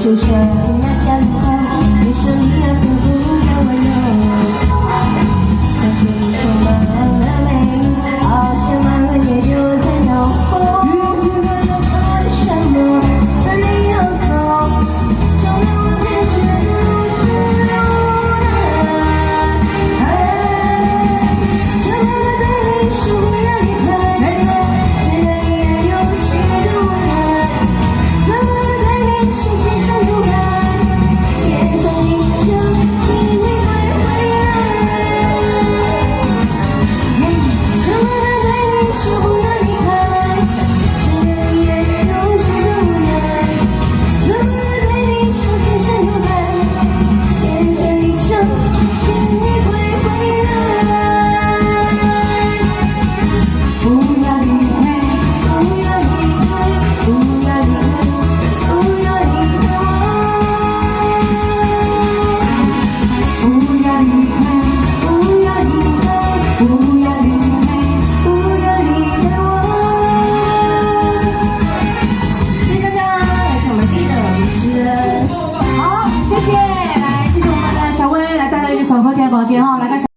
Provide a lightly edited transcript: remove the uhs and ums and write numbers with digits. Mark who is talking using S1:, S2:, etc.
S1: 就像那条路，你说你要走，不要温柔。但是你说慢了没？好像慢了也就在脑后。如果要看什么，那你要走，就让我变成如此无奈。怎么能对你说不要离开？虽然你还有许多无奈，怎么能对你心情上不开？变成一场请你快回来。怎么能对你说不要离开？虽然你还有许多无奈，怎么能对你手心上有爱？变成一场请你快回来。不要离开，不要离开，不要离开，不要离开我。不要离开，不要离开，不要离开，不要离开我。谢谢大家，来是我们第一个主持人。好，谢谢，来谢谢我们的小薇来带来一个小和甜宝剑哈，来。